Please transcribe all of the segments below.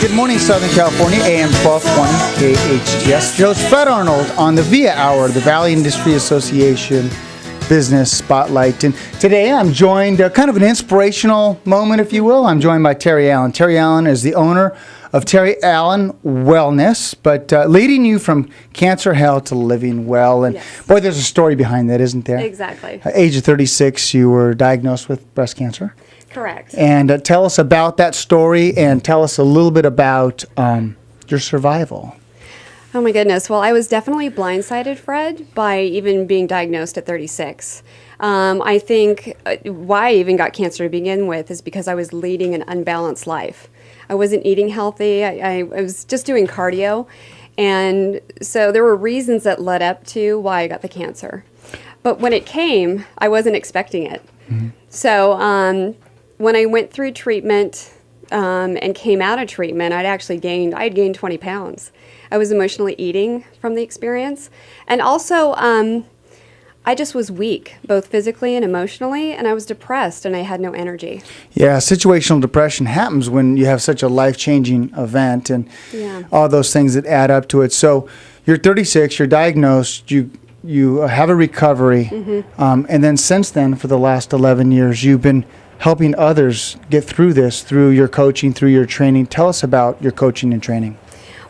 Good morning, Southern California, AM 1220, KHTS. Joe's Fred Arnold on the VIA Hour, the Valley Industry Association Business Spotlight. And today I'm joined, kind of an inspirational moment, if you will. I'm joined by Terri Allen. Terri Allen is the owner of Terri Allen Wellness, but leading you from cancer hell to living well. And yes. Boy, there's a story behind that, isn't there? Exactly. Age of 36, you were diagnosed with breast cancer. Correct. And tell us about that story and tell us a little bit about your survival. Oh my goodness. Well, I was definitely blindsided, Fred, by even being diagnosed at 36. I think why I even got cancer to begin with is because I was leading an unbalanced life. I wasn't eating healthy. I was just doing cardio. And so there were reasons that led up to why I got the cancer. But when it came, I wasn't expecting it. Mm-hmm. So when I went through treatment and came out of treatment, I had gained 20 pounds. I was emotionally eating from the experience. And also, I just was weak, both physically and emotionally, and I was depressed and I had no energy. Yeah, situational depression happens when you have such a life-changing event and all those things that add up to it. So you're 36, you're diagnosed, you have a recovery, and then since then, for the last 11 years, you've been helping others get through this through your coaching, through your training. Tell us about your coaching and training.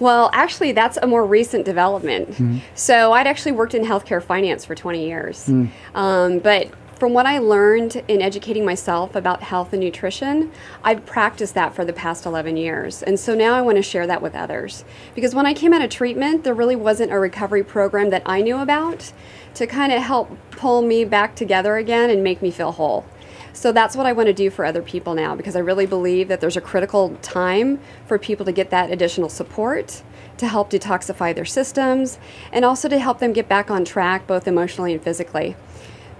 Well, actually, that's a more recent development. Mm-hmm. So I'd actually worked in healthcare finance for 20 years. But from what I learned in educating myself about health and nutrition, I've practiced that for the past 11 years. And so now I want to share that with others. Because when I came out of treatment, there really wasn't a recovery program that I knew about to kind of help pull me back together again and make me feel whole. So that's what I want to do for other people now, because I really believe that there's a critical time for people to get that additional support to help detoxify their systems and also to help them get back on track, both emotionally and physically.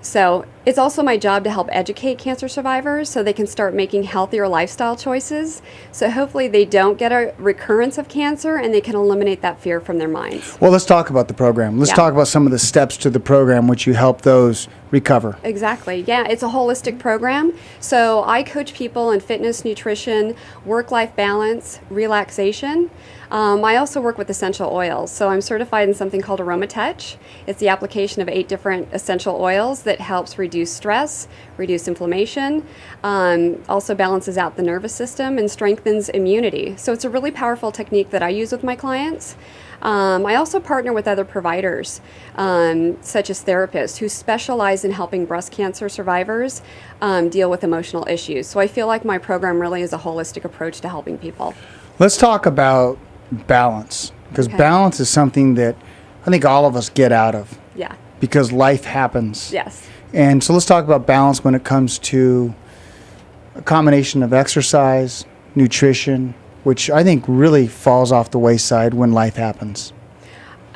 So it's also my job to help educate cancer survivors so they can start making healthier lifestyle choices. So hopefully they don't get a recurrence of cancer and they can eliminate that fear from their minds. Well, let's talk about the program. Let's talk about some of the steps to the program which you help those recover. Exactly. Yeah, it's a holistic program. So I coach people in fitness, nutrition, work-life balance, relaxation. I also work with essential oils. So I'm certified in something called Aroma Touch. It's the application of 8 different essential oils that helps reduce stress, reduce inflammation, also balances out the nervous system and strengthens immunity. So it's a really powerful technique that I use with my clients. I also partner with other providers, such as therapists who specialize in helping breast cancer survivors deal with emotional issues. So I feel like my program really is a holistic approach to helping people. Let's talk about balance, because balance is something that I think all of us get out of. Yeah. Because life happens. Yes. And so let's talk about balance when it comes to a combination of exercise, nutrition, which I think really falls off the wayside when life happens.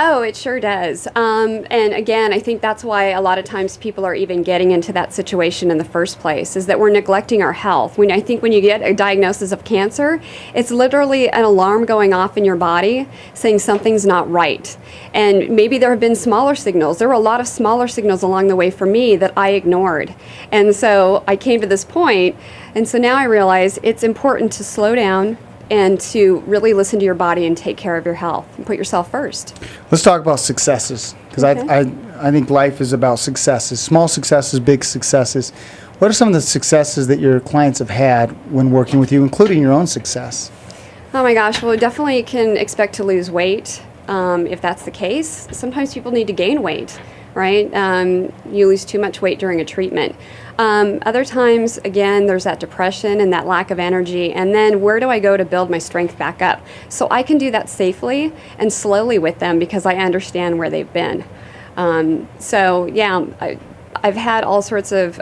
Oh, it sure does. And again, I think that's why a lot of times people are even getting into that situation in the first place, is that we're neglecting our health. I think when you get a diagnosis of cancer, it's literally an alarm going off in your body saying something's not right. And maybe there have been smaller signals. There were a lot of smaller signals along the way for me that I ignored. And so I came to this point, and so now I realize it's important to slow down and to really listen to your body and take care of your health and put yourself first. Let's talk about successes, because I think life is about successes, small successes, big successes. What are some of the successes that your clients have had when working with you, including your own success? Oh my gosh, well, we definitely can expect to lose weight if that's the case. Sometimes people need to gain weight, right? You lose too much weight during a treatment. Other times, again, there's that depression and that lack of energy. And then where do I go to build my strength back up? So I can do that safely and slowly with them because I understand where they've been. I've had all sorts of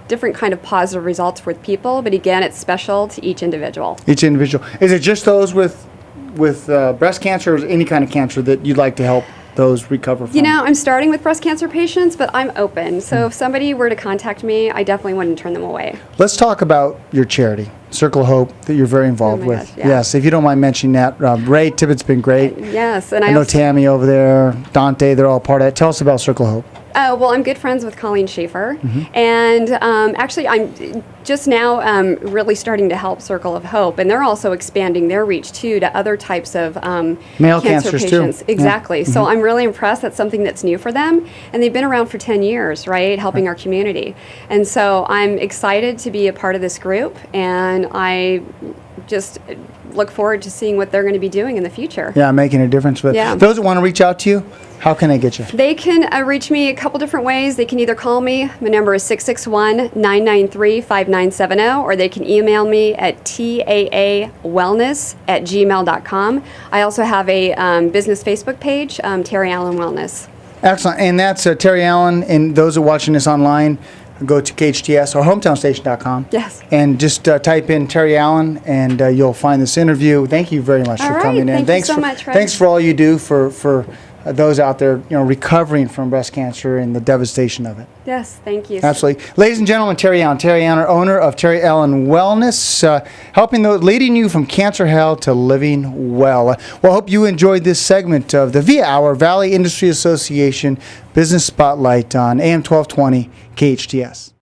different kind of positive results with people. But again, it's special to each individual. Each individual. Is it just those with breast cancer or any kind of cancer that you'd like to help those recover from? I'm starting with breast cancer patients, but I'm open. So if somebody were to contact me, I definitely wouldn't turn them away. Let's talk about your charity, Circle of Hope, that you're very involved with. Gosh, yeah. Yes, if you don't mind mentioning that. Ray Tippett's been great. Yes. And I know Tammy over there, Dante, they're all part of it. Tell us about Circle of Hope. Well, I'm good friends with Colleen Schaefer, and actually, I'm just now really starting to help Circle of Hope, and they're also expanding their reach too to other types of Male cancer cancers, too. patients. Exactly. So I'm really impressed. That's something that's new for them, and they've been around for 10 years, right, helping our community. And so I'm excited to be a part of this group, and I just look forward to seeing what they're going to be doing in the future. Yeah, making a difference. But Yeah. those that want to reach out to you, how can they get you? They can reach me a couple different ways. They can either call me. My number is 661-993-5970, or they can email me at taawellness@gmail.com. I also have a business Facebook page, Terri Allen Wellness. Excellent. And that's Terri Allen. And those who are watching this online, go to KHTS or hometownstation.com. Yes. And just type in Terri Allen, and you'll find this interview. Thank you very much All for right. coming in. Thank you Thanks so for, much, Fred. Thanks for all you do for those out there, recovering from breast cancer and the devastation of it. Yes, thank you. Absolutely. Ladies and gentlemen, Terri Allen. Terri Allen, owner of Terri Allen Wellness, leading you from cancer hell to living well. Well, I hope you enjoyed this segment of the VIA Hour Valley Industry Association Business Spotlight on AM 1220 KHTS.